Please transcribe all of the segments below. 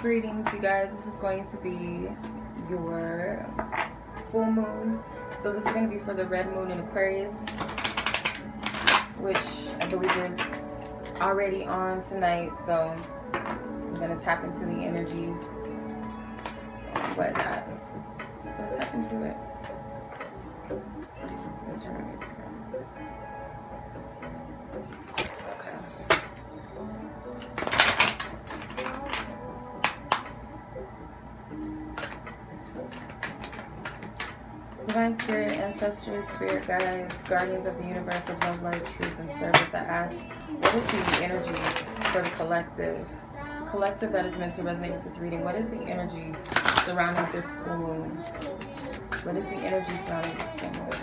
Greetings, you guys. This is going to be your full moon. So this is going to be for the red moon in Aquarius, which I believe is already on tonight. So I'm going to tap into the energies and whatnot. So let's tap into it. Let's turn it around. Divine Spirit, Ancestors, Spirit Guides, Guardians of the Universe, of Love, Light, Truth, and Service, I ask, what is the energies for the collective that is meant to resonate with this reading? What is the energy surrounding this full moon? What is the energy surrounding this full moon?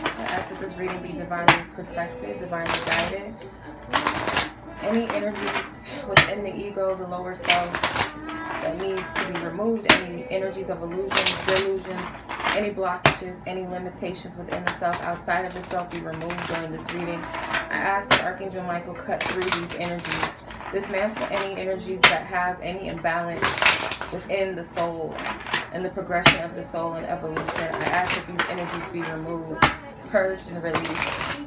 I ask that this reading be divinely protected, divinely guided. Any energies within the ego, the lower self, that needs to be removed, any energies of illusions, delusions, any blockages, any limitations within the self, outside of the self, be removed during this reading. I ask that Archangel Michael cut through these energies, dismantle any energies that have any imbalance within the soul and the progression of the soul and evolution. I ask that these energies be removed, purged, and released.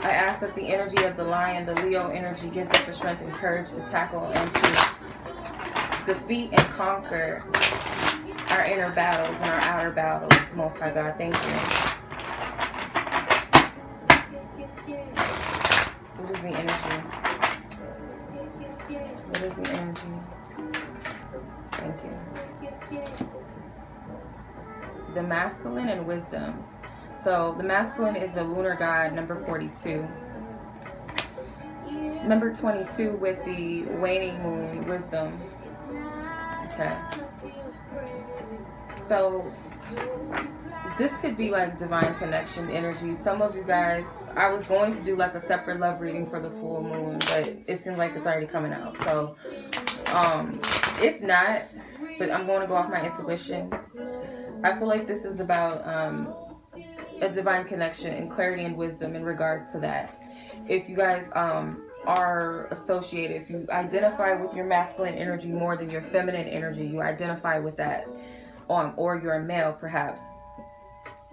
I ask that the energy of the lion, the Leo energy, gives us the strength and courage to tackle and to defeat and conquer our inner battles and our outer battles. Most High God, thank you. What is the energy? What is the energy? Thank you. The masculine and wisdom. So the masculine is the lunar god, number 42. Number 22 with the waning moon, wisdom. Okay. So this could be like divine connection energy. Some of you guys, I was going to do like a separate love reading for the full moon, but it seems like it's already coming out. So if not, but I'm going to go off my intuition. I feel like this is about a divine connection and clarity and wisdom in regards to that. If you guys are associated, if you identify with your masculine energy more than your feminine energy, you identify with that, or you're a male perhaps,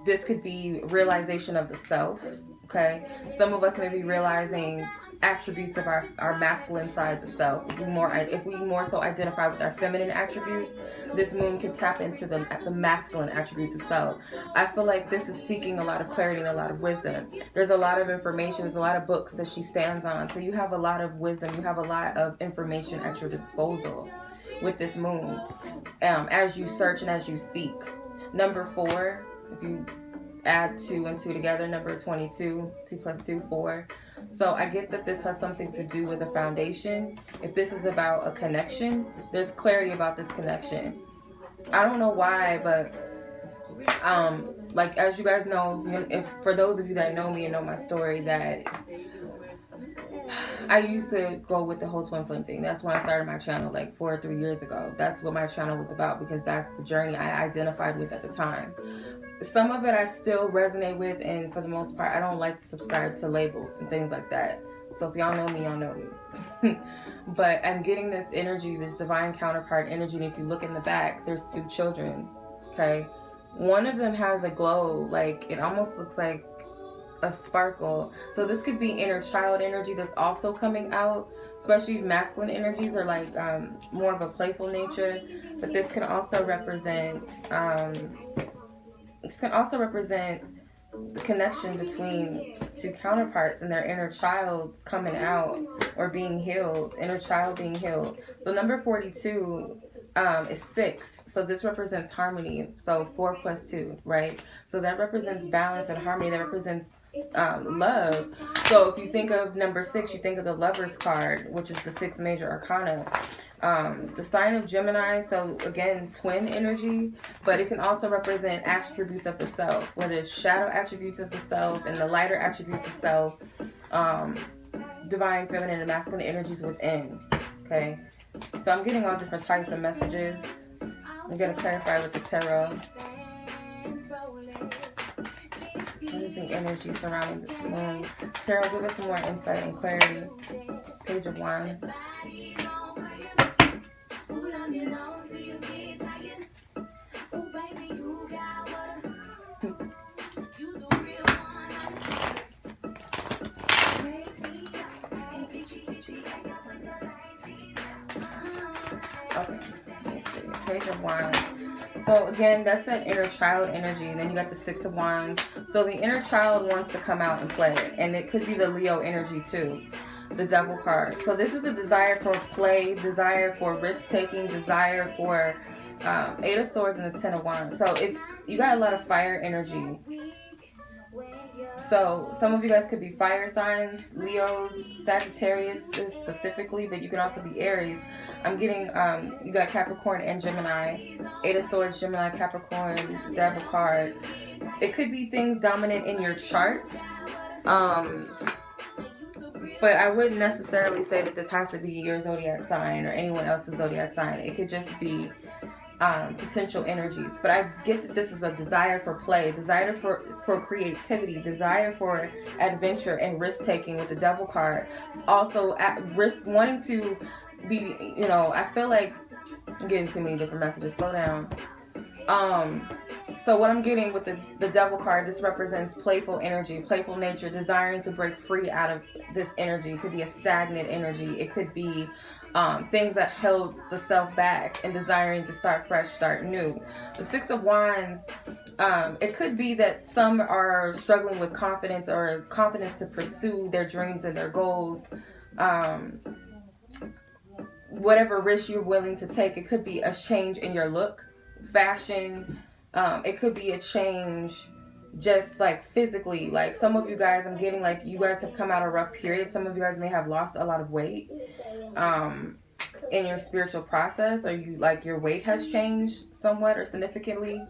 this could be realization of the self. Okay, some of us may be realizing attributes of our masculine sides of self. If we more so identify with our feminine attributes, this moon can tap into the masculine attributes of self. I feel like this is seeking a lot of clarity and a lot of wisdom. There's a lot of information, there's a lot of books that she stands on, so you have a lot of wisdom, you have a lot of information at your disposal with this moon, as you search and as you seek. Number 4, if you add 2 and 2 together, number 22, 2 plus 2, 4. So I get that this has something to do with a foundation. If this is about a connection, there's clarity about this connection. I don't know why, but like, as you guys know, if for those of you that know me and know my story, that I used to go with the whole twin flame thing. That's when I started my channel like 4 or 3 years ago. That's what my channel was about, because that's the journey I identified with at the time. Some of it I still resonate with, and for the most part, I don't like to subscribe to labels and things like that. So if y'all know me, y'all know me. But I'm getting this energy, this divine counterpart energy, and if you look in the back, there's 2 children, okay? One of them has a glow, like it almost looks like a sparkle. So this could be inner child energy that's also coming out, especially if masculine energies are like more of a playful nature. But this can also represent the connection between 2 counterparts and their inner child's coming out or being healed, inner child being healed. So number 42 is 6. So this represents harmony. So 4 plus 2, right? So that represents balance and harmony. That represents love. So if you think of number 6, you think of the Lover's card, which is the 6th major arcana. The sign of Gemini, so again, twin energy, but it can also represent attributes of the self, whether it's shadow attributes of the self and the lighter attributes of self, divine feminine and masculine energies within. Okay, so I'm getting all different types of messages. I'm going to clarify with the tarot. What is the energy surrounding this moon? Tarot, give us some more insight and clarity. Page of Wands. Okay, Page of Wands. So again, that's that inner child energy. And then you got the Six of Wands. So the inner child wants to come out and play. And it could be the Leo energy too. The Devil card. So this is a desire for play, desire for risk-taking, desire for Eight of Swords and the Ten of Wands. So it's, you got a lot of fire energy. So some of you guys could be fire signs, Leos, Sagittarius specifically, but you can also be Aries. I'm getting, you got Capricorn and Gemini. Eight of Swords, Gemini, Capricorn, Devil card. It could be things dominant in your chart. But I wouldn't necessarily say that this has to be your zodiac sign or anyone else's zodiac sign. It could just be potential energies. But I get that this is a desire for play, desire for creativity, desire for adventure and risk-taking with the Devil card. Also, at risk, wanting to be, you know, I feel like I'm getting too many different messages. Slow down. So what I'm getting with the Devil card, this represents playful energy, playful nature, desiring to break free out of this energy. It could be a stagnant energy. It could be things that held the self back and desiring to start fresh, start new. The Six of Wands, it could be that some are struggling with confidence or confidence to pursue their dreams and their goals. Whatever risk you're willing to take, it could be a change in your look, fashion. It could be a change just like physically. Like some of you guys, I'm getting like you guys have come out of a rough period. Some of you guys may have lost a lot of weight in your spiritual process, or you like your weight has changed somewhat or significantly.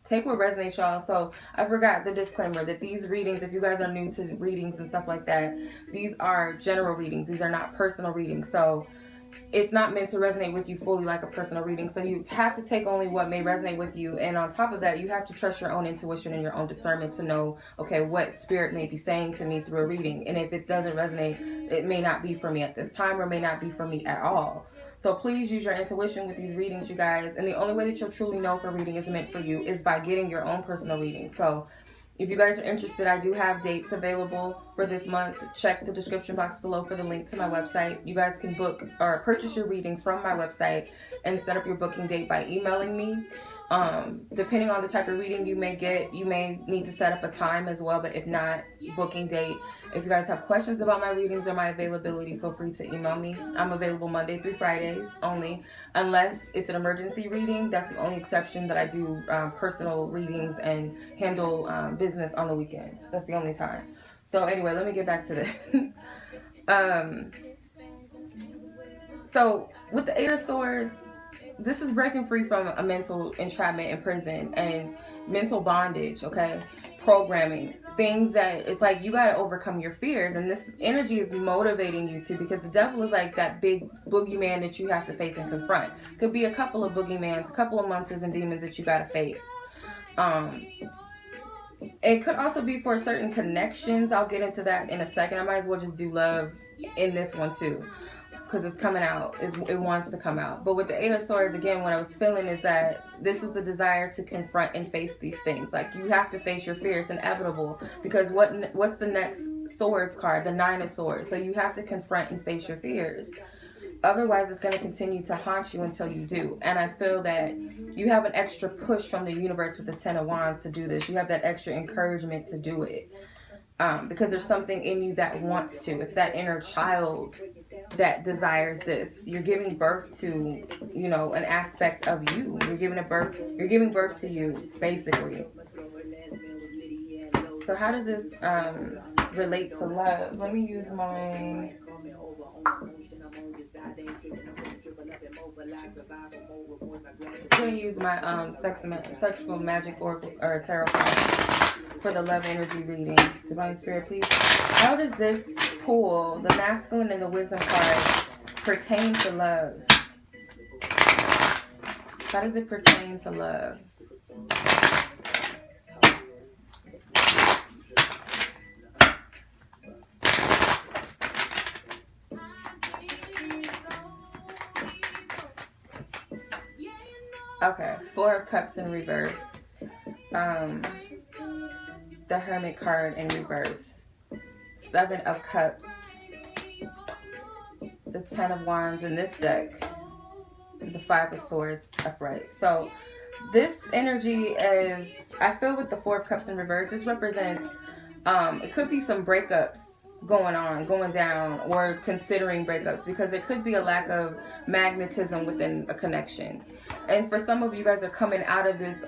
Take what resonates, y'all. So I forgot the disclaimer that these readings, if you guys are new to readings and stuff like that, these are general readings. These are not personal readings. So it's not meant to resonate with you fully like a personal reading. So you have to take only what may resonate with you. And on top of that, you have to trust your own intuition and your own discernment to know, okay, what spirit may be saying to me through a reading. And if it doesn't resonate, it may not be for me at this time or may not be for me at all. So please use your intuition with these readings, you guys. And the only way that you'll truly know if a reading is meant for you is by getting your own personal reading. So if you guys are interested, I do have dates available for this month. Check the description box below for the link to my website. You guys can book or purchase your readings from my website and set up your booking date by emailing me. Depending on the type of reading you may get, you may need to set up a time as well. But if not, booking date. If you guys have questions about my readings or my availability, feel free to email me. I'm available Monday through Fridays only, unless it's an emergency reading. That's the only exception that I do personal readings and handle business on the weekends. That's the only time. So anyway, let me get back to this. So with the Eight of Swords, this is breaking free from a mental entrapment in prison and mental bondage, okay? Programming, things that it's like you got to overcome your fears, and this energy is motivating you to, because the devil is like that big boogeyman that you have to face and confront. Could be a couple of boogeymans, a couple of monsters and demons that you got to face. It could also be for certain connections. I'll get into that in a second. I might as well just do love in this one too, because it's coming out. It wants to come out. But with the Eight of Swords, again, what I was feeling is that this is the desire to confront and face these things. Like, you have to face your fear. It's inevitable. Because what's the next Swords card? The Nine of Swords. So you have to confront and face your fears. Otherwise, it's going to continue to haunt you until you do. And I feel that you have an extra push from the universe with the Ten of Wands to do this. You have that extra encouragement to do it. Because there's something in you that wants to. It's that inner child that desires this. You're giving birth to, you know, an aspect of you. You're giving birth to you, basically. So how does this relate to love? Let me use my... I'm going to use my sexual magic oracle or tarot card for the love energy reading. Divine Spirit, please. How does this pull, the masculine and the wisdom card, pertain to love? How does it pertain to love? Okay, Four of Cups in reverse. The Hermit card in reverse. Seven of Cups. The Ten of Wands in this deck. The Five of Swords upright. So this energy is, I feel with the Four of Cups in reverse, this represents, it could be some breakups going down, or considering breakups, because it could be a lack of magnetism within a connection. And for some of you guys are coming out of this,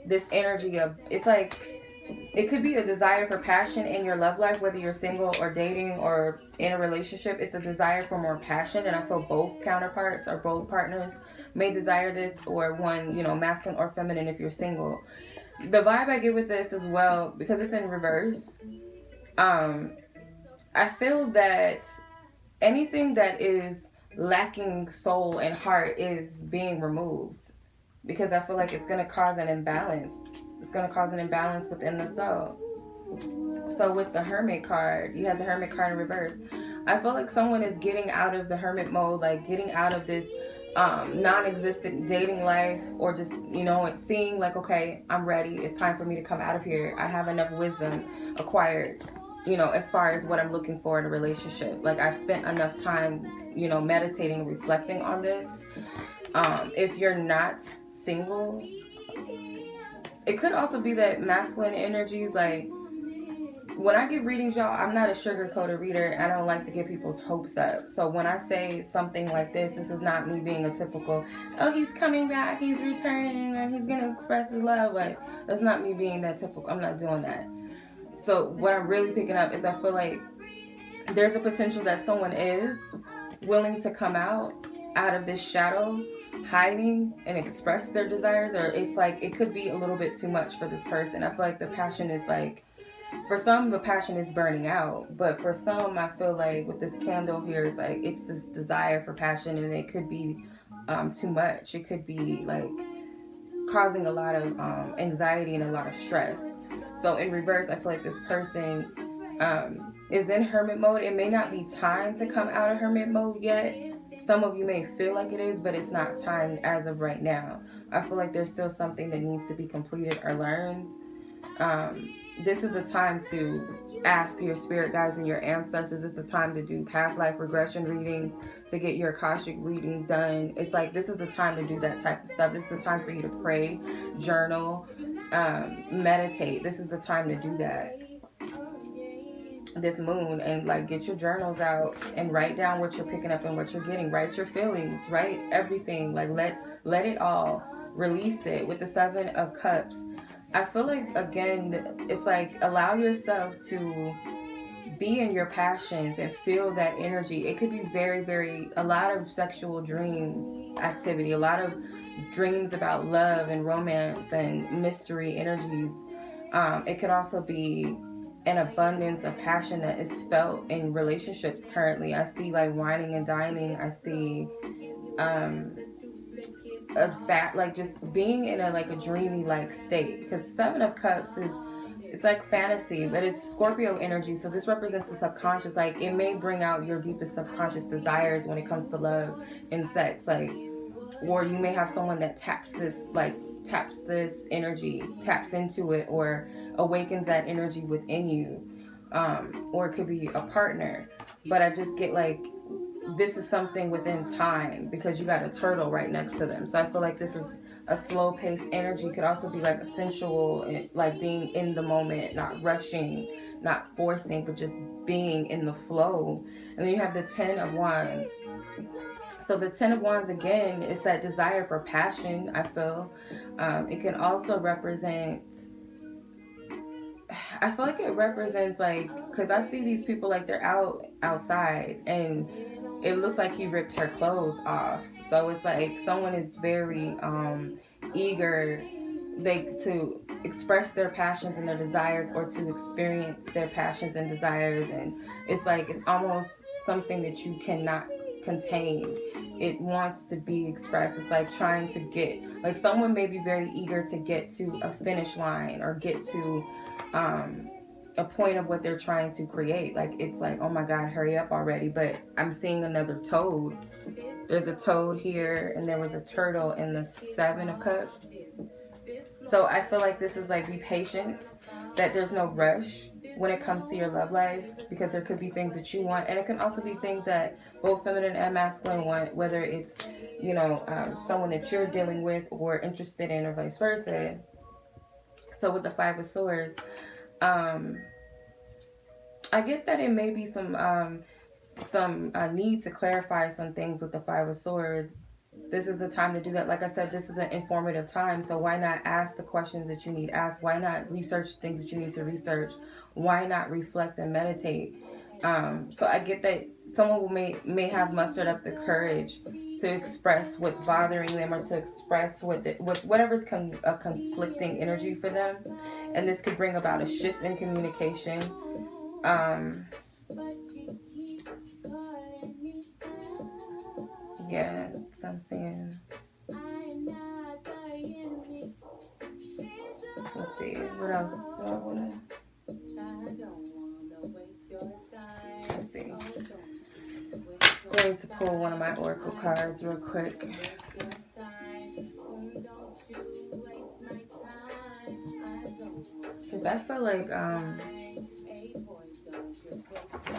this energy of, it's like, it could be a desire for passion in your love life, whether you're single or dating or in a relationship. It's a desire for more passion, and I feel both counterparts or both partners may desire this, or one, masculine or feminine if you're single. The vibe I get with this as well, because it's in reverse, I feel that anything that is lacking soul and heart is being removed, because I feel like it's going to cause an imbalance. It's going to cause an imbalance within the soul. So with the Hermit card, you have the Hermit card in reverse. I feel like someone is getting out of the hermit mode, like getting out of this non-existent dating life, or just, it's seeing like, okay, I'm ready. It's time for me to come out of here. I have enough wisdom acquired, as far as what I'm looking for in a relationship. Like, I've spent enough time, meditating, reflecting on this. If you're not single, it could also be that masculine energies, like, when I give readings, y'all, I'm not a sugar-coated reader. I don't like to get people's hopes up. So when I say something like this is not me being a typical, oh, he's coming back, he's returning, and he's going to express his love. Like, that's not me being that typical. I'm not doing that. So what I'm really picking up is I feel like there's a potential that someone is willing to come out of this shadow, hiding, and express their desires. Or it's like, it could be a little bit too much for this person. I feel like the passion is like, for some, the passion is burning out. But for some, I feel like with this candle here, it's like, it's this desire for passion, and it could be too much. It could be like causing a lot of anxiety and a lot of stress. So in reverse, I feel like this person is in hermit mode. It may not be time to come out of hermit mode yet. Some of you may feel like it is, but it's not time as of right now. I feel like there's still something that needs to be completed or learned. This is a time to ask your spirit guides and your ancestors. This is a time to do past life regression readings, to get your Akashic readings done. It's like, this is the time to do that type of stuff. This is the time for you to pray, journal, meditate. This is the time to do that. This moon, and like, get your journals out and write down what you're picking up and what you're getting. Write your feelings, write everything. Like, let it all, release it. With the Seven of Cups, I feel like, again, it's like, allow yourself to be in your passions and feel that energy. It could be very, very, a lot of sexual dreams activity, a lot of dreams about love and romance and mystery energies. It could also be an abundance of passion that is felt in relationships currently. I see like whining and dining. I see like just being in a dreamy like state, because Seven of Cups is, it's like fantasy, but it's Scorpio energy. So this represents the subconscious. Like, it may bring out your deepest subconscious desires when it comes to love and sex. Like, or you may have someone that taps this energy, taps into it, or awakens that energy within you. Or it could be a partner. But I just get like, this is something within time, because you got a turtle right next to them. So I feel like this is a slow-paced energy. Could also be like a sensual, like being in the moment, not rushing, not forcing, but just being in the flow. And then you have the Ten of Wands. So the Ten of Wands, again, is that desire for passion, I feel. It can also represent, I feel like it represents, like, because I see these people like they're outside, and it looks like he ripped her clothes off. So it's like someone is very eager to express their passions and their desires, or to experience their passions and desires. And it's like, it's almost something that you cannot contain. It wants to be expressed. It's like trying to get, like, someone may be very eager to get to a finish line, or get to a point of what they're trying to create. Like, it's like, oh my God, hurry up already. But I'm seeing another toad. There's a toad here, and there was a turtle in the 7 of Cups. So I feel like this is like, be patient, that there's no rush when it comes to your love life, because there could be things that you want, and it can also be things that both feminine and masculine want, whether it's, you know, someone that you're dealing with or interested in, or vice versa. So with the 5 of Swords, I get that it may be some need to clarify some things with the 5 of Swords. This is the time to do that. Like I said, this is an informative time, so why not ask the questions that you need asked? Why not research things that you need to research? Why not reflect and meditate? So I get that someone may have mustered up the courage to express what's bothering them, or to express whatever's a conflicting energy for them, and this could bring about a shift in communication. Yeah, so I'm seeing. Let's see, what else do I want to... Let's see. I'm going to pull one of my oracle cards real quick. Because I feel like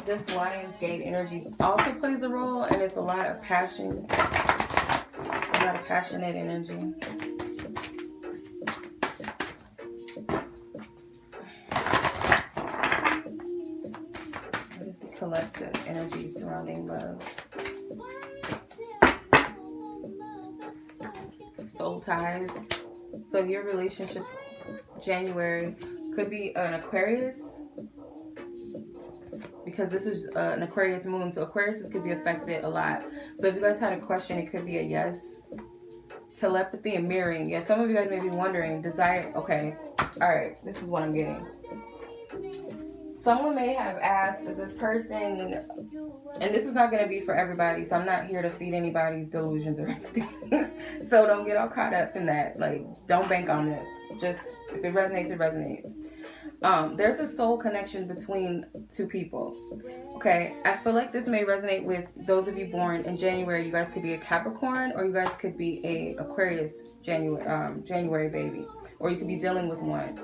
this Lionsgate energy also plays a role, and it's a lot of passion, a lot of passionate energy. This is collective energy surrounding love. Soul ties. So your relationship January could be an Aquarius, because this is an Aquarius moon, so Aquarius could be affected a lot. So if you guys had a question, it could be a yes. Telepathy and mirroring. Yeah, some of you guys may be wondering, desire. Okay, all right, this is what I'm getting. Someone may have asked, is this person, and this is not going to be for everybody, so I'm not here to feed anybody's delusions or anything. So don't get all caught up in that. Like, don't bank on this. Just, if it resonates, it resonates. There's a soul connection between two people. Okay, I feel like this may resonate with those of you born in January. You guys could be a Capricorn, or you guys could be a Aquarius January baby, or you could be dealing with one.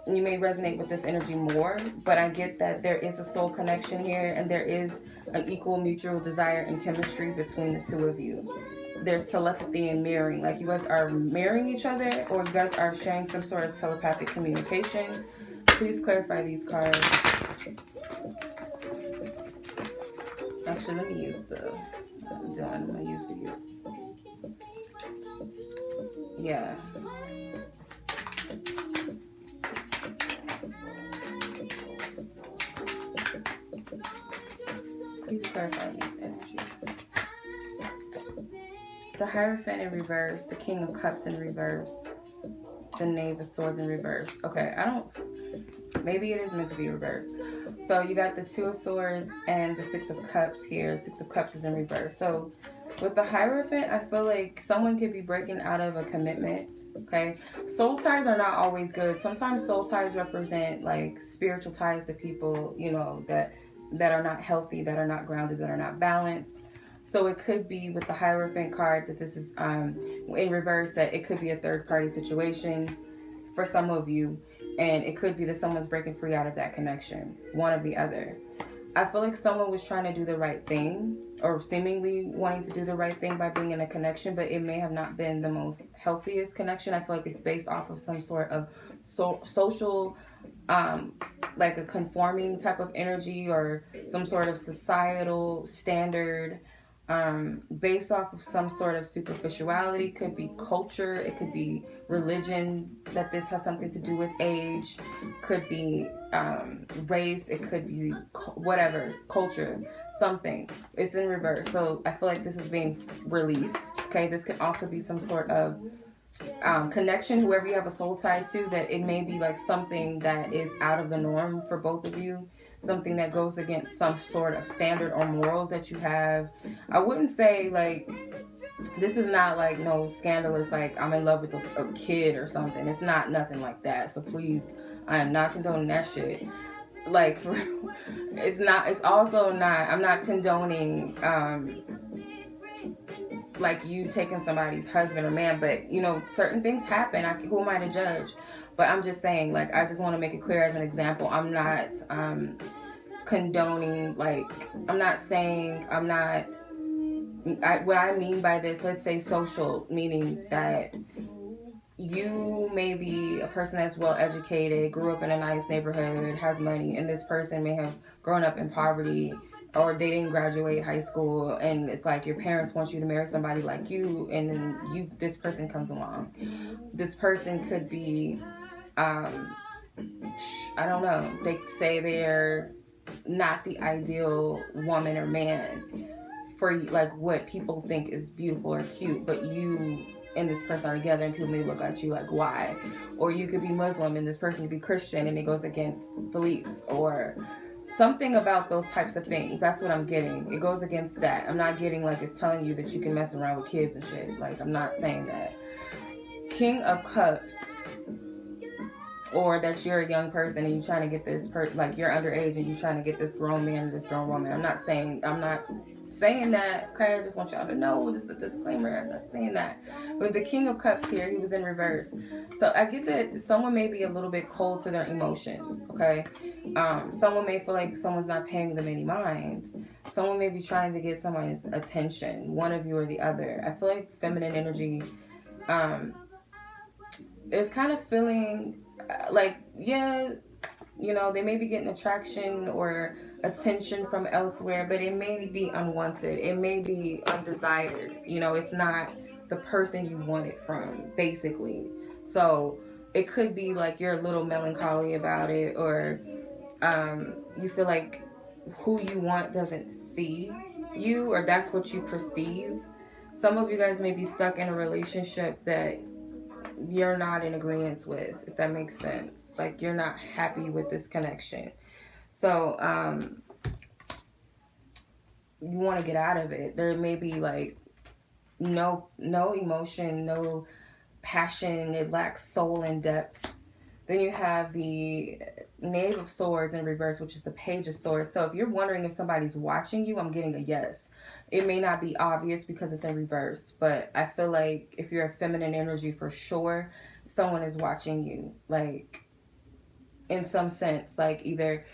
You may resonate with this energy more, but I get that there is a soul connection here, and there is an equal mutual desire and chemistry between the two of you. There's telepathy and mirroring, like you guys are mirroring each other, or you guys are sharing some sort of telepathic communication. Please clarify these cards. Actually, let me use the... I'm going to use the... Yeah. Please clarify these energies. The Hierophant in reverse, the King of Cups in reverse, the Knave of Swords in reverse. Okay, maybe it is meant to be reversed. So you got the 2 of Swords and the 6 of Cups here. 6 of Cups is in reverse. So with the Hierophant, I feel like someone could be breaking out of a commitment. Okay, soul ties are not always good. Sometimes soul ties represent like spiritual ties to people, you know, that are not healthy, that are not grounded, that are not balanced. So it could be with the Hierophant card that this is in reverse, that it could be a third-party situation for some of you, and it could be that someone's breaking free out of that connection, one or the other. I feel like someone was trying to do the right thing, or seemingly wanting to do the right thing by being in a connection, but it may have not been the most healthiest connection. I feel like it's based off of some sort of social, like a conforming type of energy, or some sort of societal standard, based off of some sort of superficiality. Could be culture, it could be religion, that this has something to do with age, could be race, it could be whatever, culture, something. It's in reverse. So I feel like this is being released. Okay, this could also be some sort of connection, whoever you have a soul tie to, that it may be like something that is out of the norm for both of you, something that goes against some sort of standard or morals that you have. I wouldn't say like, this is not like no scandalous, like I'm in love with a kid or something. It's not nothing like that. So please I am not condoning that shit. Like, it's also not, I'm not condoning, like you taking somebody's husband or man, but you know, certain things happen. Who am I to judge? But I'm just saying, like, I just want to make it clear as an example. I'm not condoning, like, I'm not saying, what I mean by this, let's say social, meaning that you may be a person that's well educated, grew up in a nice neighborhood, has money, and this person may have grown up in poverty, or they didn't graduate high school, and it's like your parents want you to marry somebody like you, and then this person comes along. This person could be, I don't know, they say they're not the ideal woman or man for like what people think is beautiful or cute, but you and this person are together and people may look at you like, why? Or you could be Muslim and this person could be Christian and it goes against beliefs, or something about those types of things. That's what I'm getting. It goes against that. I'm not getting like it's telling you that you can mess around with kids and shit. Like, I'm not saying that. King of Cups, or that you're a young person and you're trying to get this like you're underage and you're trying to get this grown man or this grown woman. I'm not saying that. Okay, I just want y'all to know this is a disclaimer. I'm not saying that. But the King of Cups here, he was in reverse. So I get that someone may be a little bit cold to their emotions. Okay, someone may feel like someone's not paying them any mind. Someone may be trying to get someone's attention, one of you or the other. I feel like feminine energy is kind of feeling like, yeah, you know, they may be getting attraction or attention from elsewhere, but it may be unwanted. It may be undesired. You know, it's not the person you want it from, basically. So it could be like you're a little melancholy about it, or you feel like who you want doesn't see you, or that's what you perceive. Some of you guys may be stuck in a relationship that you're not in agreement with, if that makes sense. Like, you're not happy with this connection. So you want to get out of it. There may be like no emotion, no passion. It lacks soul and depth. Then you have the Knave of Swords in reverse, which is the Page of Swords. So if you're wondering if somebody's watching you, I'm getting a yes. It may not be obvious because it's in reverse, but I feel like if you're a feminine energy, for sure, someone is watching you. Like, in some sense, like either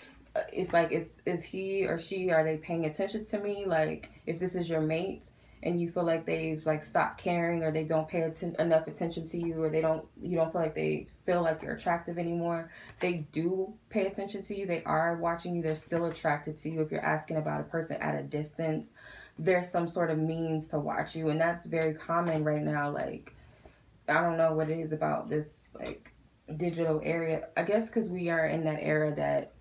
it's like, is he or she, are they paying attention to me? Like, if this is your mate and you feel like they've like stopped caring, or they don't pay enough attention to you, or you don't feel like they feel like you're attractive anymore, they do pay attention to you. They are watching you. They're still attracted to you. If you're asking about a person at a distance, there's some sort of means to watch you, and that's very common right now. Like, I don't know what it is about this like digital area. I guess because we are in that era that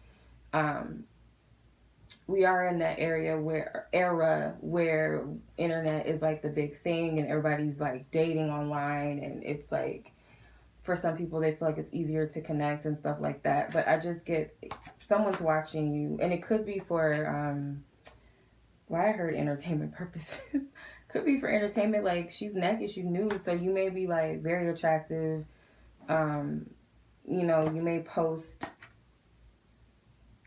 where internet is like the big thing, and everybody's like dating online, and it's like, for some people they feel like it's easier to connect and stuff like that. But I just get, someone's watching you, and it could be for I heard entertainment purposes. Could be for entertainment. Like, she's naked, she's nude, so you may be like very attractive. You know, you may post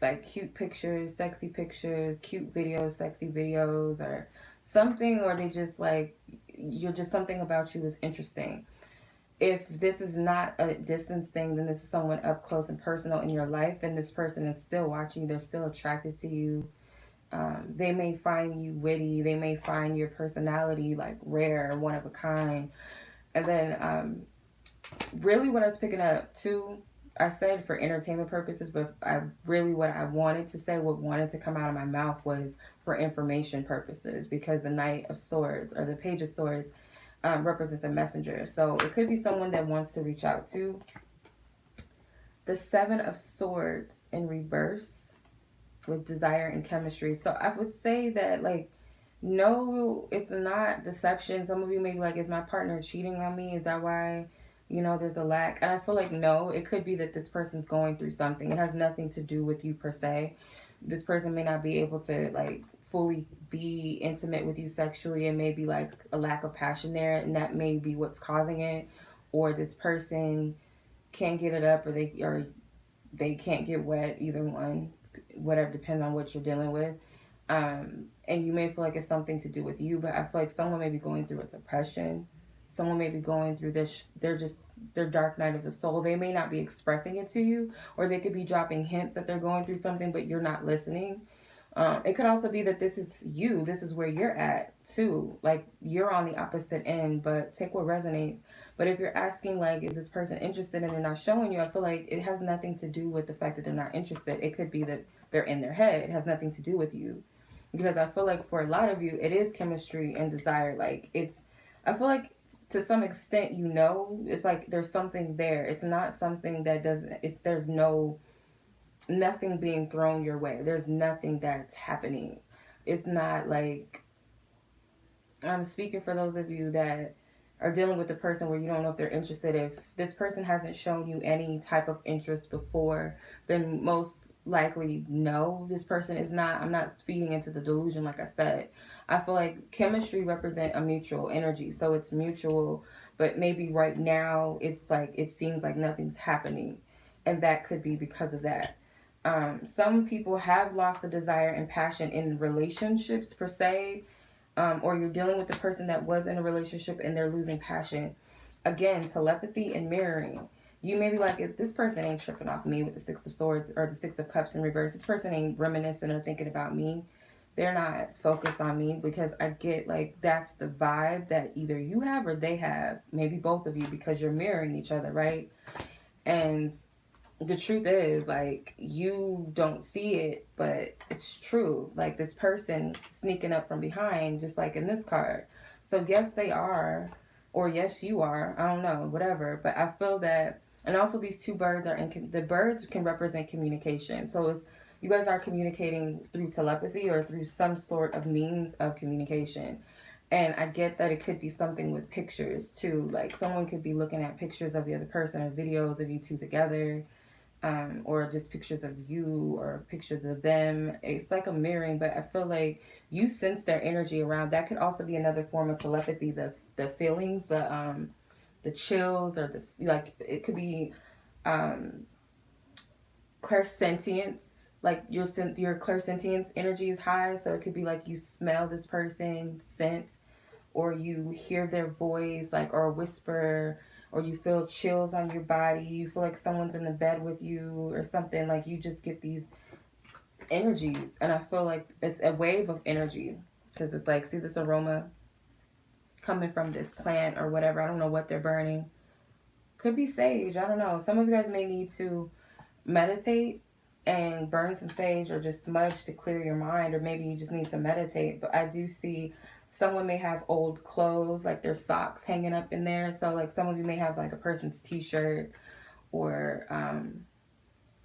like cute pictures, sexy pictures, cute videos, sexy videos, or something, or they just like, you're just, something about you is interesting. If this is not a distance thing, then this is someone up close and personal in your life, and this person is still watching you. They're still attracted to you. They may find you witty. They may find your personality like rare, one of a kind. And then really what I was picking up too, I said for entertainment purposes, but what I wanted to say, what wanted to come out of my mouth, was for information purposes, because the Knight of Swords, or the Page of Swords, represents a messenger. So it could be someone that wants to reach out to. The Seven of Swords in reverse, with desire and chemistry. So I would say that, like, no, it's not deception. Some of you may be like, is my partner cheating on me? Is that why, you know, there's a lack? And I feel like no, it could be that this person's going through something. It has nothing to do with you per se. This person may not be able to like fully be intimate with you sexually, and maybe like a lack of passion there, and that may be what's causing it. Or this person can't get it up, or they can't get wet, either one, whatever, depending on what you're dealing with. And you may feel like it's something to do with you, but I feel like someone may be going through a depression. Someone may be going through this, their dark night of the soul. They may not be expressing it to you, or they could be dropping hints that they're going through something, but you're not listening. It could also be that this is you. This is where you're at too. Like, you're on the opposite end, but take what resonates. But if you're asking, like, is this person interested and they're not showing you, I feel like it has nothing to do with the fact that they're not interested. It could be that they're in their head. It has nothing to do with you. Because I feel like for a lot of you, it is chemistry and desire. Like, I feel like to some extent, it's like there's something there. It's not something that there's nothing being thrown your way. There's nothing that's happening. It's not like, I'm speaking for those of you that are dealing with a person where you don't know if they're interested. If this person hasn't shown you any type of interest before, then most likely no, this person is not. I'm not feeding into the delusion, like I said. I feel like chemistry represent a mutual energy, so it's mutual, but maybe right now it's like it seems like nothing's happening, and that could be because of that. Some people have lost the desire and passion in relationships per se, or you're dealing with the person that was in a relationship and they're losing passion. Again, telepathy and mirroring. You may be like, if this person ain't tripping off me with the Six of Swords or the Six of Cups in reverse, this person ain't reminiscing or thinking about me. They're not focused on me, because I get like that's the vibe that either you have or they have. Maybe both of you, because you're mirroring each other, right? And the truth is, like, you don't see it, but it's true. Like, this person sneaking up from behind, just like in this card. So yes, they are, or yes, you are. I don't know, whatever. But I feel that, and also these two birds are the birds can represent communication. So it's, you guys are communicating through telepathy or through some sort of means of communication. And I get that it could be something with pictures too. Like, someone could be looking at pictures of the other person or videos of you two together. Or just pictures of you or pictures of them. It's like a mirroring, but I feel like you sense their energy around. That could also be another form of telepathy. The feelings, the chills, or the, like, it could be clairsentience. Like, your clairsentience energy is high, so it could be like you smell this person's scent, or you hear their voice, like, or a whisper, or you feel chills on your body, you feel like someone's in the bed with you or something. Like, you just get these energies, and I feel like it's a wave of energy, because it's like, see this aroma coming from this plant or whatever. I don't know what they're burning. Could be sage, I don't know. Some of you guys may need to meditate and burn some sage, or just smudge to clear your mind, or maybe you just need to meditate. But I do see someone may have old clothes, like their socks hanging up in there. So like, some of you may have like a person's t-shirt, or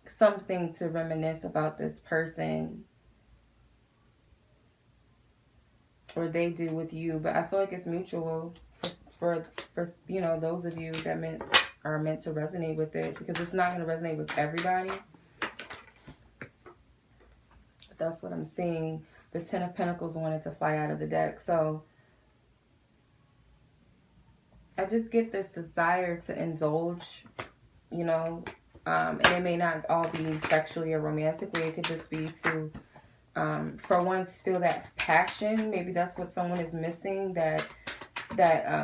something to reminisce about this person, or they do with you. But I feel like it's mutual for those of you that are meant to resonate with it, because it's not going to resonate with everybody. But that's what I'm seeing. The Ten of Pentacles wanted to fly out of the deck. So I just get this desire to indulge, and it may not all be sexually or romantically. It could just be to, for once, feel that passion. Maybe that's what someone is missing, that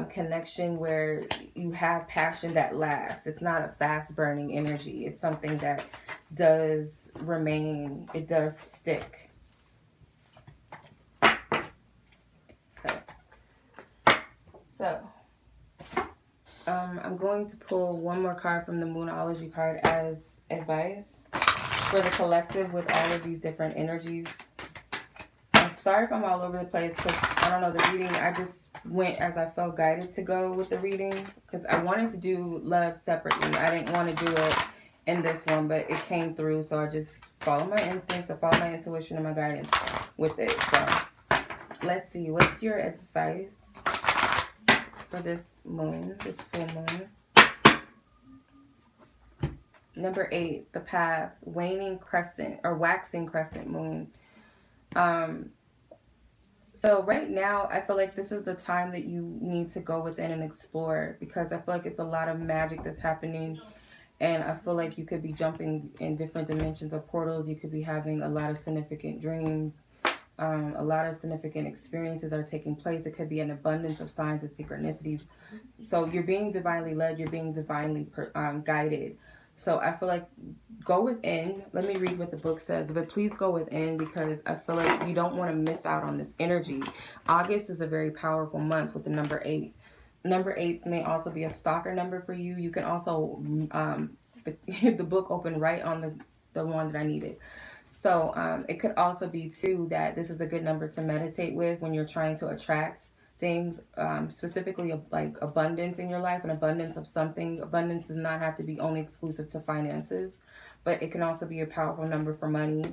connection where you have passion that lasts. It's not a fast burning energy. It's something that does remain. It does stick. So, I'm going to pull one more card from the Moonology card as advice for the collective with all of these different energies. I'm sorry if I'm all over the place, because I don't know the reading. I just went as I felt guided to go with the reading, because I wanted to do love separately. I didn't want to do it in this one, but it came through, so I just follow my instincts. I follow my intuition and my guidance with it. So let's see, what's your advice for this moon, this full moon? Number 8, the path, waning crescent or waxing crescent moon. So right now, I feel like this is the time that you need to go within and explore, because I feel like it's a lot of magic that's happening, And I feel like you could be jumping in different dimensions or portals. You could be having a lot of significant dreams. A lot of significant experiences are taking place. It could be an abundance of signs and synchronicities. So you're being divinely led. You're being divinely guided. So I feel like go within. Let me read what the book says. But please go within, because I feel like you don't want to miss out on this energy. August is a very powerful month with the number 8. Number 8s may also be a stalker number for you. You can also, the book opened right on the one that I needed. So it could also be too that this is a good number to meditate with when you're trying to attract things, specifically like abundance in your life, an abundance of something. Abundance does not have to be only exclusive to finances, but it can also be a powerful number for money.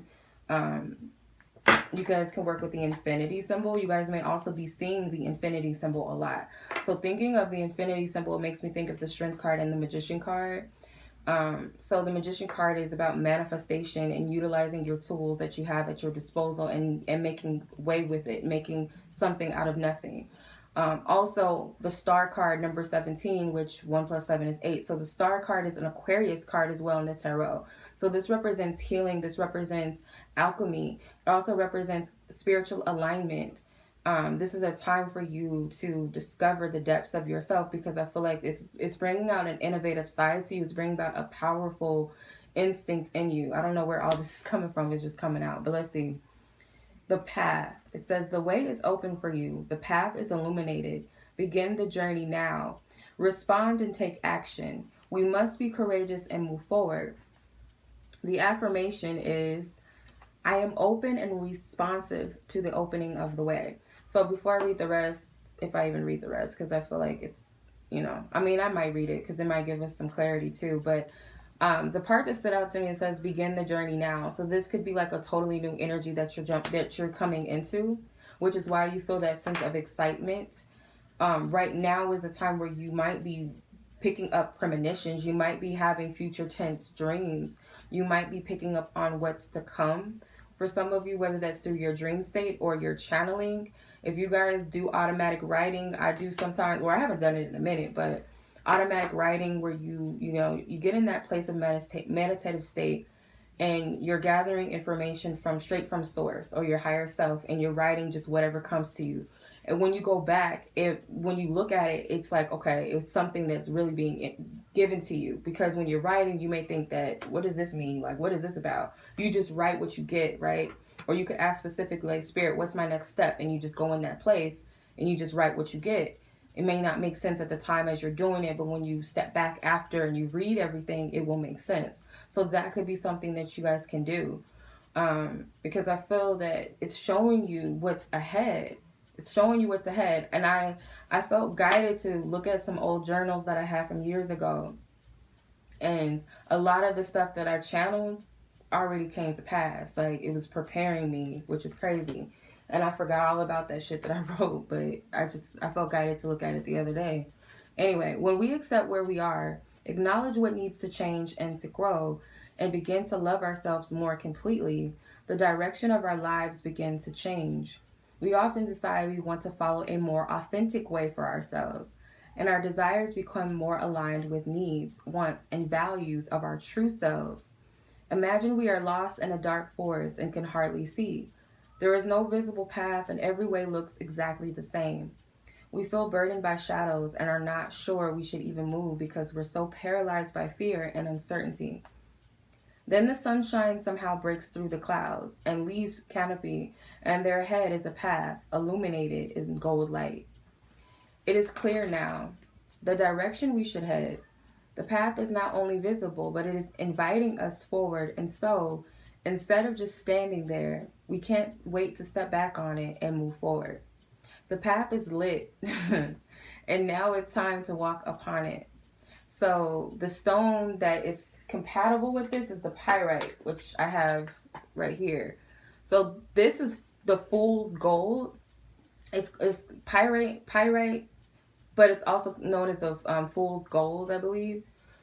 You guys can work with the infinity symbol. You guys may also be seeing the infinity symbol a lot. So thinking of the infinity symbol makes me think of the strength card and the magician card. So the magician card is about manifestation and utilizing your tools that you have at your disposal and making way with it, making something out of nothing. Also, the star card, number 17, which 1 plus 7 is 8. So the star card is an Aquarius card as well in the tarot. So this represents healing. This represents alchemy. It also represents spiritual alignment. This is a time for you to discover the depths of yourself, because I feel like it's bringing out an innovative side to you. It's bringing about a powerful instinct in you. I don't know where all this is coming from. It's just coming out. But let's see. The path. It says the way is open for you. The path is illuminated. Begin the journey now. Respond and take action. We must be courageous and move forward. The affirmation is, I am open and responsive to the opening of the way. So before I read the rest, if I even read the rest, because I feel like it's, I mean, I might read it because it might give us some clarity too. But the part that stood out to me, it says, begin the journey now. So this could be like a totally new energy that you're coming into, which is why you feel that sense of excitement. Right now is a time where you might be picking up premonitions. You might be having future tense dreams. You might be picking up on what's to come. For some of you, whether that's through your dream state or your channeling. If you guys do automatic writing, I do sometimes, or I haven't done it in a minute, but automatic writing where you get in that place of meditative state and you're gathering information straight from source or your higher self, and you're writing just whatever comes to you. And when you go back, when you look at it, it's like, okay, it's something that's really being given to you. Because when you're writing, you may think that, what does this mean? Like, what is this about? You just write what you get, right? Or you could ask specifically, like, Spirit, what's my next step? And you just go in that place and you just write what you get. It may not make sense at the time as you're doing it, but when you step back after and you read everything, it will make sense. So that could be something that you guys can do. Because I feel that it's showing you what's ahead. It's showing you what's ahead. And I felt guided to look at some old journals that I had from years ago. And a lot of the stuff that I channeled already came to pass. Like, it was preparing me, which is crazy. And I forgot all about that shit that I wrote. But I felt guided to look at it the other day. Anyway, when we accept where we are, acknowledge what needs to change and to grow, and begin to love ourselves more completely, the direction of our lives begins to change. We often decide we want to follow a more authentic way for ourselves, and our desires become more aligned with needs, wants, and values of our true selves. Imagine we are lost in a dark forest and can hardly see. There is no visible path, and every way looks exactly the same. We feel burdened by shadows and are not sure we should even move because we're so paralyzed by fear and uncertainty. Then the sunshine somehow breaks through the clouds and leaves canopy, and there ahead is a path illuminated in gold light. It is clear now, the direction we should head. The path is not only visible, but it is inviting us forward, and so, instead of just standing there, we can't wait to step back on it and move forward. The path is lit, and now it's time to walk upon it. So the stone that is compatible with this is the pyrite, which I have right here. So this is the fool's gold. It's pyrite, but it's also known as the fool's gold, I believe.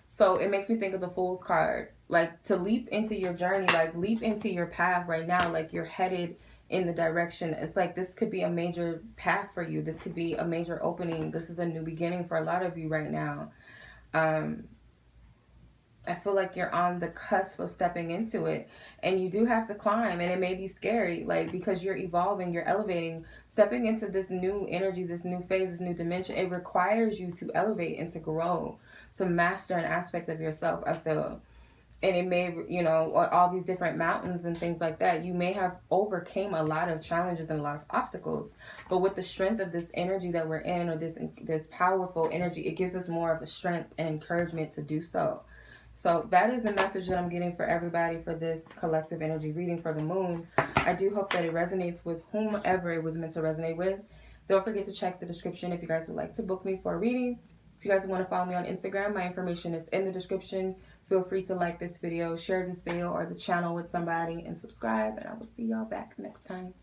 So it makes me think of the fool's card, like to leap into your journey, like leap into your path right now, like you're headed in the direction. It's like this could be a major path for you. This could be a major opening. This is a new beginning for a lot of you right now. I feel like you're on the cusp of stepping into it, and you do have to climb, and it may be scary, like, because you're evolving, you're elevating, stepping into this new energy, this new phase, this new dimension. It requires you to elevate and to grow, to master an aspect of yourself, I feel. And it may, you know, all these different mountains and things like that, you may have overcame a lot of challenges and a lot of obstacles, but with the strength of this energy that we're in, or this powerful energy, it gives us more of a strength and encouragement to do so. So that is the message that I'm getting for everybody for this collective energy reading for the moon. I do hope that it resonates with whomever it was meant to resonate with. Don't forget to check the description if you guys would like to book me for a reading. If you guys want to follow me on Instagram, my information is in the description. Feel free to like this video, share this video or the channel with somebody, and subscribe. And I will see y'all back next time.